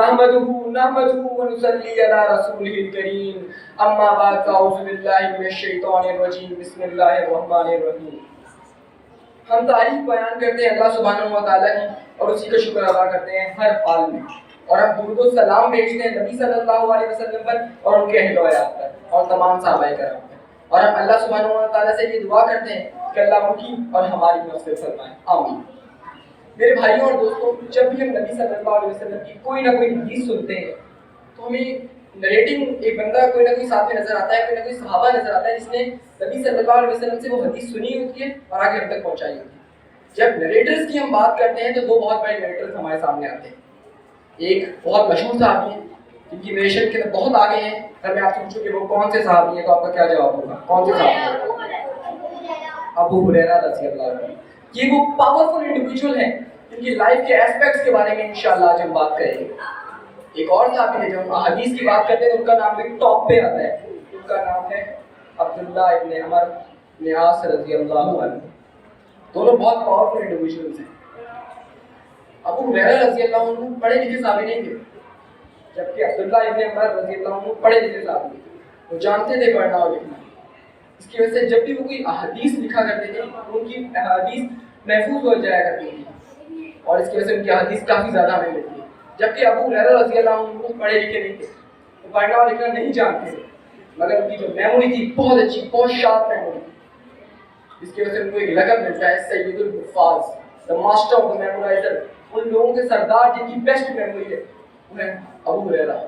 نحمده ونصلي على رسوله الكريم اما بعد اعوذ باللہ من الشیطان الرجیم بسم اللہ الرحمن الرحیم. ہم تعریف بیان کرتے ہیں اللہ سبحانہ و تعالیٰ کی اور اسی کا شکر ادا کرتے ہیں ہر حال میں, اور ہم درود و سلام بھیجتے ہیں نبی صلی اللہ علیہ وسلم پر اور ان کے اہل و عیال پر اور تمام صحابہ کرام پر, اور ہم اللہ سبحانہ و تعالیٰ سے یہ دعا کرتے ہیں کہ اللہ ان کی اور ہماری مغفرت فرمائے, آمین. میرے بھائیوں اور دوستوں, جب بھی ہم نبی صلی اللہ علیہ وسلم کی کوئی نہ کوئی حدیث سنتے ہیں تو ہمیں نریٹنگ ایک بندہ کوئی نہ کوئی ساتھ میں نظر آتا ہے, کوئی نہ کوئی صحابہ نظر آتا ہے جس نے نبی صلی اللہ علیہ وسلم سے وہ حدیث سنی ہوتی ہے اور آگے ہم تک پہنچائی ہوتی ہے. جب نریٹرز کی ہم بات کرتے ہیں تو دو بہت بڑے نریٹرز ہمارے سامنے آتے ہیں. ایک بہت مشہور صحابی ہیں جن کی نریشن کے بہت آگے ہیں. اگر میں آپ سے پوچھوں کہ وہ کون سے صحابی ہیں تو آپ کا کیا جواب ہوگا؟ کون سے صحابی؟ ابو ہریرہ رضی اللہ عنہ. یہ وہ پاورفل انڈیویجول ہیں جن کی لائف کے ایسپیکٹس کے بارے میں انشاءاللہ آج ہم بات کریں گے. ایک اور صحابی ہے جو ہم حدیث کی بات کرتے ہیں ان کا نام بھی ٹاپ پہ آتا ہے, ان کا نام ہے عبداللہ ابن عمر بن عاص رضی اللہ عنہ. دونوں بہت پاورفل انڈیویجولز ہیں. ابو ہریرہ رضی اللہ عنہ پڑھے لکھے صحابی نہیں تھے, جبکہ عبداللہ ابن عمر رضی اللہ عنہ پڑھے لکھے صحابی تھے. وہ جانتے تھے پڑھنا اور لکھنا. اس کی وجہ سے جب بھی وہ کوئی احادیث لکھا کرتے تھے ان کی احادیث محفوظ ہو جایا کرتی تھی, اور اس کی وجہ سے ان کی احادیث کافی زیادہ ہمیں ملتی ہے. جبکہ ابو ہریرہ رضی اللہ عنہ پڑھے لکھے نہیں تھے, وہ پڑھنا اور لکھنا نہیں جانتے تھے, مگر ان کی جو میموری تھی بہت اچھی, بہت شارپ میموری تھی. اس کی وجہ سے ان کو ایک لقب ملتا ہے سید الحفاظ, the master of the memorizer. ان لوگوں کے سردار جن کی بیسٹ میموری ہے وہ ہے ابو ہریرہ.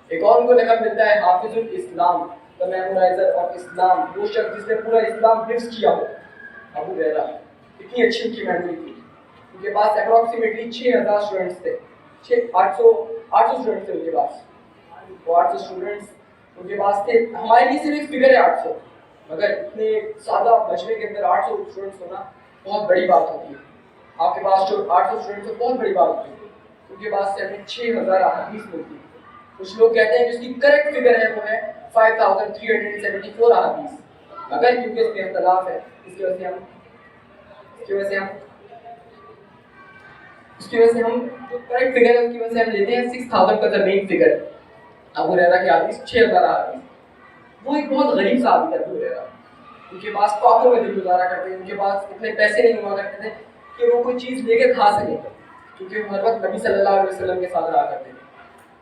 ایک اور ان کو لقب ملتا ہے حافظ الاسلام, the memorizer of اسلام. وہ شخص جس نے پورا اسلام حفظ کیا ہو, ابو ہریرہ. اتنی اچھی ان کی میموری تھی. ان کے پاس اپروکسیمیٹلی 6000 اسٹوڈنٹس تھے, 800 اسٹوڈنٹس تھے ان کے پاس. وہ 800 اسٹوڈنٹس ان کے پاس تھے. ہمارے لیے صرف ایک فگر ہے 800, مگر اتنے سادہ مجمع کے اندر 800 اسٹوڈنٹس ہونا بہت بڑی بات ہوتی ہے. آپ کے پاس جو 800 اسٹوڈنٹس ہیں بہت بڑی بات ہوتی ہے. ان کے پاس سے ہمیں 6000 احادیث ملتی ہے. کچھ لوگ کہتے ہیں کہ اس کی کریکٹ فگر ہے وہ ہے 5374 احادیث, مگر کیونکہ اس میں اختلاف ہے اس کی وجہ سے ہم جو کریکٹ فگر ہے اس کی وجہ سے ہم لیتے ہیں 6000 کا زمین فگر. ابو ہریرہ کی حدیث 6000 حدیث. وہ ایک بہت غریب صحابی تھا ابو ہریرہ. ان کے پاس پاکوں میں دن گزارا کرتے, ان کے پاس اتنے پیسے نہیں ہوا کرتے تھے کہ وہ کوئی چیز لے کے کھا سکیں, کیونکہ وہ ہر وقت نبی صلی اللہ علیہ وسلم کے ساتھ رہا کرتے تھے.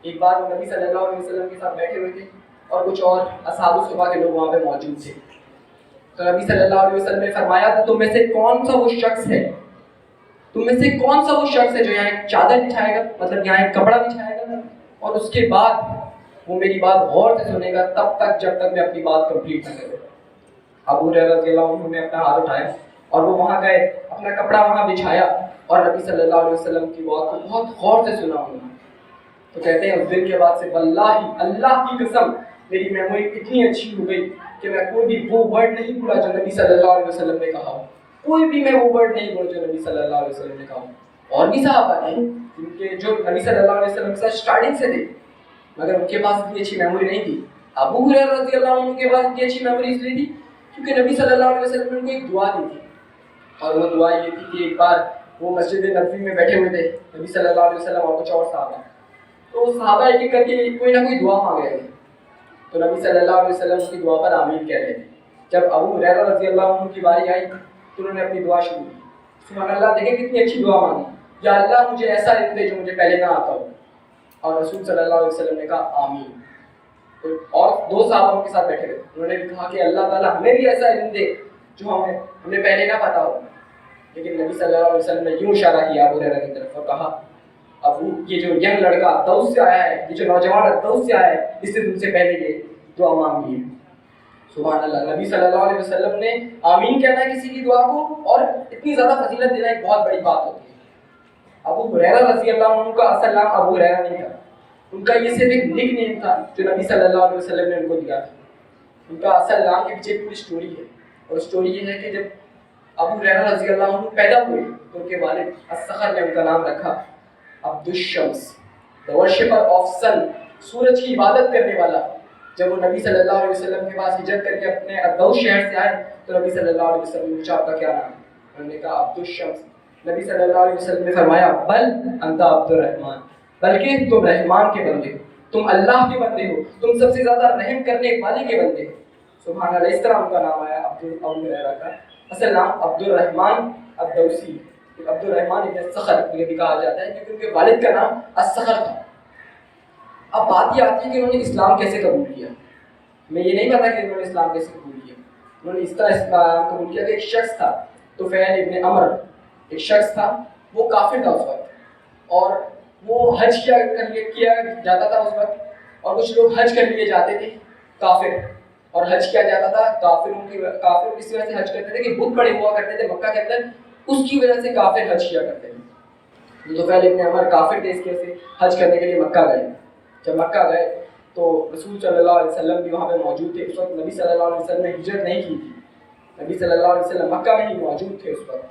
ایک بار وہ نبی صلی اللہ علیہ وسلم کے ساتھ بیٹھے ہوئے تھے اور کچھ اور اصحاب الصفا کے لوگ وہاں پہ موجود تھے. تو نبی صلی اللہ علیہ وسلم نے فرمایا تم میں سے کون سا وہ شخص ہے جو یہاں ایک چادر بچھائے گا, مطلب یہاں ایک کپڑا بچھائے گا اور اس کے بعد وہ میری بات غور سے سنے گا تب تک جب تک میں اپنی بات کمپلیٹ نہ کروں. ابو ہریرہ رضی اللہ عنہ نے اپنا ہاتھ اٹھایا اور وہ وہاں گئے, اپنا کپڑا وہاں بچھایا اور نبی صلی اللہ علیہ وسلم کی بات کو بہت غور سے سنا انہوں نے. تو کہتے ہیں اس دن کے بعد سے واللہ اللہ کی قسم میری میموری اتنی اچھی ہو گئی کہ میں کوئی بھی وہ ورڈ نہیں بھولا جو نبی صلی اللہ علیہ وسلم نے کہا. کوئی بھی میں وہ ورڈ نہیں بھولا جو نبی صلی اللہ علیہ وسلم نے کہا. اور بھی صحابہ ہیں جن کے جو نبی صلی اللہ علیہ وسلم کے ساتھ اسٹارٹنگ سے تھے مگر ان کے پاس اتنی اچھی میموری نہیں تھی. ابو ہریرہ رضی اللہ عنہ کے پاس اتنی اچھی میموری اس لیے تھی کیونکہ نبی صلی اللہ علیہ وسلم نے ان کو ایک دعا دی تھی, اور وہ دعا یہ تھی کہ ایک بار وہ مسجد نبوی میں بیٹھے ہوئے تھے نبی صلی اللہ علیہ وسلم اور کچھ اور صحابہ. تو صحابہ ایک ایک کر کے کوئی نہ کوئی دعا مانگ رہے تھے, تو نبی صلی اللہ علیہ وسلم کی دعا پر آمین کہہ رہے تھے. جب ابو ہریرہ رضی اللہ عنہ کی باری آئی تو انہوں نے اپنی دعا شروع کی. سبحان اللہ, دیکھیں کتنی اچھی دعا مانگی, یا اللہ مجھے ایسا علم دے جو مجھے پہلے نہ آتا ہو. اور رسول صلی اللہ علیہ وسلم نے کہا آمین. اور دو صحابہ ان کے ساتھ بیٹھے ہوئے, انہوں نے بھی کہا کہ اللہ تعالیٰ ہمیں بھی ایسا علم دے جو ہمیں پہلے نہ پتا ہو. لیکن نبی صلی اللہ علیہ وسلم نے یوں اشارہ کیا ابو ہریرہ کی طرف اور کہا ابو یہ جو ینگ لڑکا دوس سے آیا ہے, یہ جو نوجوان دوس سے آیا ہے, اس سے تم سے پہلے یہ دعا مانگی ہے. سبحان اللہ. نبی صلی اللہ علیہ وسلم نے آمین کہنا ہے کسی کی دعا کو اور اتنی زیادہ فضیلت دینا ایک بہت بڑی بات ہوتی ہے. ابو ہریرہ رضی اللہ عنہ کا اصل نام ابو ہریرہ نہیں تھا, ان کا یہ صرف ایک نک نیم تھا جو نبی صلی اللہ علیہ وسلم نے ان کو دیا تھا. ان کا اصل نام کے پیچھے پوری اسٹوری ہے, اور اسٹوری یہ ہے کہ جب ابو ہریرہ رضی اللہ عنہ پیدا ہوئے تو ان کے والد الصخر نے ان کا نام رکھا عبد الشمس, the worshipper of sun, سورج کی عبادت کرنے والا. جب وہ نبی صلی اللہ علیہ وسلم کے پاس ہجرت کر کے اپنے ادوس شہر سے آئے تو نبی صلی اللہ علیہ وسلم نے پوچھا آپ کا کیا نام ہے؟ انہوں نے کہا عبد الشمس. نبی صلی اللہ علیہ وسلم نے فرمایا بل انت عبد الرحمن, بلکہ تم رحمان کے بندے ہو، تم اللہ کے بندے ہو، تم سب سے زیادہ رحم کرنے والے کے بندے ہو۔ سبحان اللہ، اس طرح ان کا نام آیا ابو ہریرہ کا۔ اصل نام عبد الرحمن الدوسی، عبد الرحمن ابن صخر یہ بھی کہا جاتا ہے کیونکہ ان کے والد کا نام الصخر تھا۔ اب بات یہ آتی ہے کہ انہوں نے اسلام کیسے قبول کیا۔ میں یہ نہیں پتا کہ انہوں نے اسلام کیسے قبول کیا۔ انہوں نے اس طرح اسلام قبول کیا کہ ایک شخص تھا طفیل ابن عمر، ایک شخص تھا، وہ کافر تھا اس وقت، اور وہ حج کیا جاتا تھا اس وقت، اور کچھ لوگ حج کر لیے جاتے تھے کافر، اور حج کیا جاتا تھا کافر اس وجہ سے حج کرتے تھے کہ بت پڑے ہوا کرتے تھے مکہ کے اندر، اس کی وجہ سے کافر حج کیا کرتے تھے۔ طفیل ابن عمر کافر تھے، اس کی وجہ سے حج کرنے کے لیے مکہ گئے۔ جب مکہ گئے تو رسول صلی اللہ علیہ وسلم بھی وہاں پہ موجود تھے۔ اس وقت نبی صلی اللہ علیہ وسلم نے ہجرت نہیں کی تھی، نبی صلی اللہ علیہ وسلم مکہ میں ہی موجود تھے اس وقت۔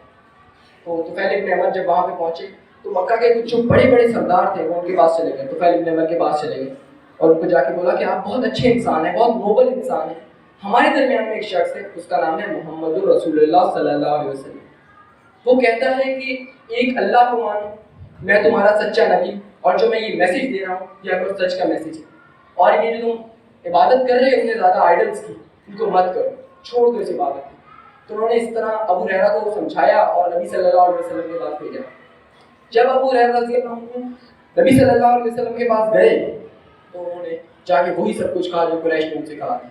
تو طفیل ابن عمر جب وہاں پہ پہنچے تو مکہ کے کچھ جو بڑے بڑے سردار تھے وہ ان کے پاس چلے گئے، طفیل ابن عمر کے پاس چلے گئے اور ان کو جا کے بولا کہ آپ بہت اچھے انسان ہیں، بہت نوبل انسان ہیں، ہمارے درمیان میں ایک شخص ہے، اس کا نام ہے محمد الرسول اللہ صلی اللہ علیہ وسلم۔ وہ کہتا ہے کہ ایک اللہ کو مانو، میں تمہارا سچا نبی، اور جو میں یہ میسج دے رہا ہوں یہ آپ کو سچ کا میسج ہے، اور یہ جو تم عبادت کر رہے ہو اتنے زیادہ آئیڈلس کی، ان کو مت کرو، چھوڑ دو اس عبادت کو۔ تو انہوں نے اس طرح ابو ہریرہ کو سمجھایا اور نبی صلی اللہ علیہ وسلم کے پاس بھیجا۔ جب ابو ہریرہ رضی اللہ عنہ نبی صلی اللہ علیہ وسلم کے پاس گئے تو انہوں نے جا کے وہی سب کچھ کہا جو قریش نے ان سے کہا تھا۔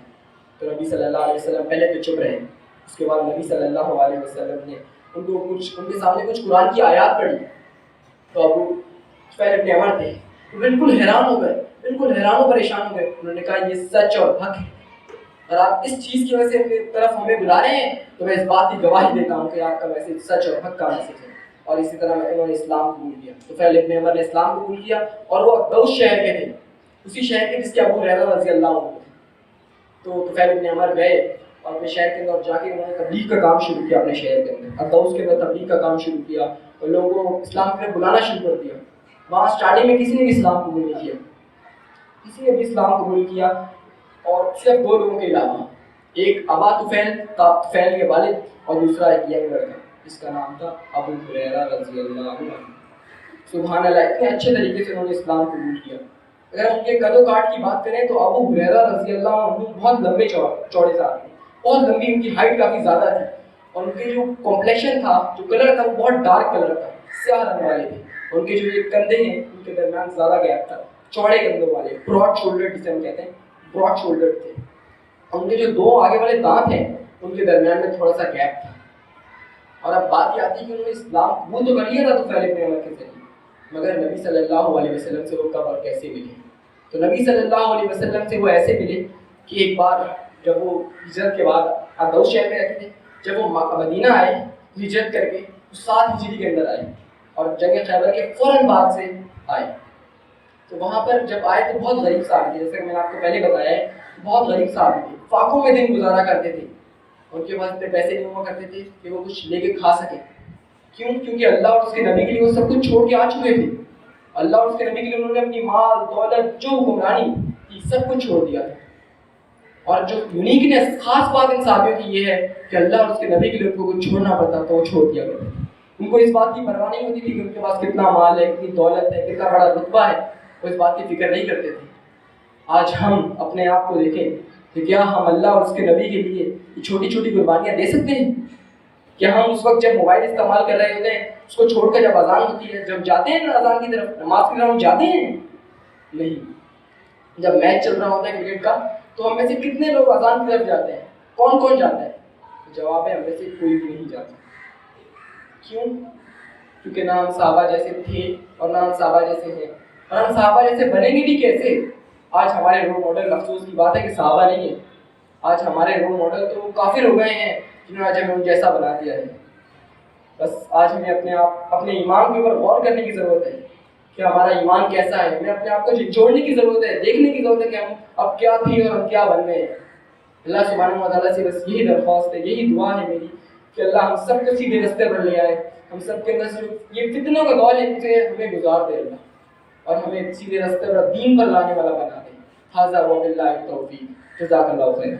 تو نبی صلی اللہ علیہ وسلم پہلے تو چپ رہے، اس کے بعد نبی صلی اللہ علیہ وسلم نے ان کے سامنے کچھ قرآن کی آیات پڑھی۔ تو ابو طفیل ابن عمر تھے، وہ بالکل حیران ہو گئے، بالکل حیران و پریشان ہو گئے۔ انہوں نے کہا یہ سچ اور حق ہے، اور آپ اس چیز کی وجہ سے اپنی طرف ہمیں بلا رہے ہیں تو میں اس بات کی گواہی دیتا ہوں کہ آپ کا میسج سچ اور حق کا میسج ہے۔ اور اسی طرح انہوں نے اسلام قبول کیا، طفیل ابن عمر نے اسلام قبول کیا، اور وہ دوس شہر کے تھے، اسی شہر کے جس کے ابو ہریرہ رضی اللہ عنہ تھے۔ تو طفیل ابن عمر گئے اور اپنے شہر کے اندر جا کے انہوں نے تبلیغ کا کام شروع کیا، اپنے شہر کے اندر ادوس کے اندر تبلیغ کا کام شروع کیا، اور لوگوں کو اسلام کی طرف بلانا شروع کر دیا۔ وہاں اسٹارٹنگ میں کسی نے بھی اسلام قبول نہیں کیا، کسی نے بھی اسلام قبول کیا، اور صرف دو لوگوں کے علاوہ، ایک ابا طفیل کے والد، اور دوسرا ایک ینگ لڑکا جس کا نام تھا ابو ہریرہ رضی اللہ عنہ۔ سبحان اللہ، اتنے اچھے طریقے سے انہوں نے اسلام قبول کیا۔ اگر ہم کے قد و کاٹ کی بات کریں تو ابو ہریرہ رضی اللہ عنہ بہت لمبے چوڑے سے آدمی، بہت لمبی، ان کی ہائٹ کافی زیادہ تھی، اور ان کے جو کمپلیکشن تھا، جو کلر تھا، وہ بہت ڈارک کلر تھا، سیاہ رنگ والے تھے۔ ان کے جو یہ کندھے ہیں ان کے درمیان زیادہ گیپ تھا، چوڑے کندھوں والے، براڈ شولڈر جسے ہم کہتے ہیں، براڈ شولڈر تھے۔ ان کے جو دو آگے والے دانت ہیں ان کے درمیان میں تھوڑا سا گیپ تھا۔ اور اب بات یہ آتی ہے کہ انہوں نے اسلام قبول تو کر لیا تھا طفیل ابن عمر کے ذریعے، مگر نبی صلی اللہ علیہ وسلم سے وہ کب اور کیسے ملے؟ تو نبی صلی اللہ علیہ وسلم سے وہ ایسے ملے کہ ایک بار جب وہ ہجرت کے بعد ادوس شہر میں رہتے تھے، جب وہ مدینہ آئے ہجرت کر کے 7 ہجری کے اندر آئے، اور جنگ خیبر کے فوراً بعد سے آئے۔ تو وہاں پر جب آئے تو بہت غریب صاحب تھے، جیسے کہ میں نے آپ کو پہلے بتایا ہے، بہت غریب صاحب تھے، فاقوں میں دن گزارا کرتے تھے، ان کے پاس اتنے پیسے نہیں ہوا کرتے تھے کہ وہ کچھ لے کے کھا سکیں۔ کیوں؟ کیونکہ اللہ اور اس کے نبی کے لیے وہ سب کچھ چھوڑ کے آ چکے تھے۔ اللہ اور اس کے نبی کے لیے انہوں نے اپنی مال دولت جو حکمرانی کی سب کچھ چھوڑ دیا تھا۔ اور جو یونیکنیس، خاص بات ان صحابیوں کی یہ ہے کہ اللہ اور اس کے نبی کے لیے ان کو کچھ چھوڑنا پڑتا تو وہ چھوڑ دیا کرتے۔ ان کو اس بات کی پرواہ نہیں ہوتی تھی کہ ان کے پاس کتنا مال ہے، کتنی دولت ہے، کتنا بڑا رتبہ ہے، وہ اس بات کی فکر نہیں کرتے تھے۔ آج ہم اپنے آپ کو دیکھیں کہ کیا ہم اللہ اور اس کے نبی کے لیے یہ چھوٹی چھوٹی قربانیاں دے سکتے ہیں؟ کیا ہم اس وقت جب موبائل استعمال کر رہے ہوتے ہیں اس کو چھوڑ کر جب اذان ہوتی ہے، جب جاتے ہیں اذان کی طرف، نماز کی طرف ہم جاتے ہیں؟ نہیں۔ جب میچ چل رہا ہوتا ہے کرکٹ کا تو ہم میں سے کتنے لوگ اذان کی طرف جاتے ہیں؟ کون کون جاتا ہے؟ جواب ہے ہم میں سے کوئی بھی نہیں جاتا۔ کیوں؟ کیونکہ نہ ہم صحابہ جیسے تھے اور نہ ہم صحابہ جیسے ہیں، اور ہم صحابہ جیسے بنیں گے بھی کیسے؟ آج ہمارے رول ماڈل، افسوس کی بات ہے کہ صحابہ نہیں ہیں، آج ہمارے رول ماڈل تو کافر ہو گئے ہیں جنہوں نے آج ہمیں ان جیسا بنا دیا ہے۔ بس آج ہمیں اپنے ایمان کے اوپر غور کرنے کی ضرورت ہے کہ ہمارا ایمان کیسا ہے، ہمیں اپنے آپ کو جوڑنے کی ضرورت ہے، دیکھنے کی ضرورت ہے کہ ہم اب کیا تھے اور ہم کیا بن گئے ہیں۔ اللہ سبحانہ و تعالیٰ سے بس یہی درخواست ہے، یہی دعا ہے میری کہ اللہ ہم سب کو سیدھے راستے پر لے آئے، ہم سب کے اندر جو یہ فتنوں کا دور ہے ان سے ہمیں گزار دے اللہ، اور ہمیں سیدھے راستے پر دین پر لانے والا بنا دے۔ ھذا وباللہ التوفیق، جزاک اللہ خیر۔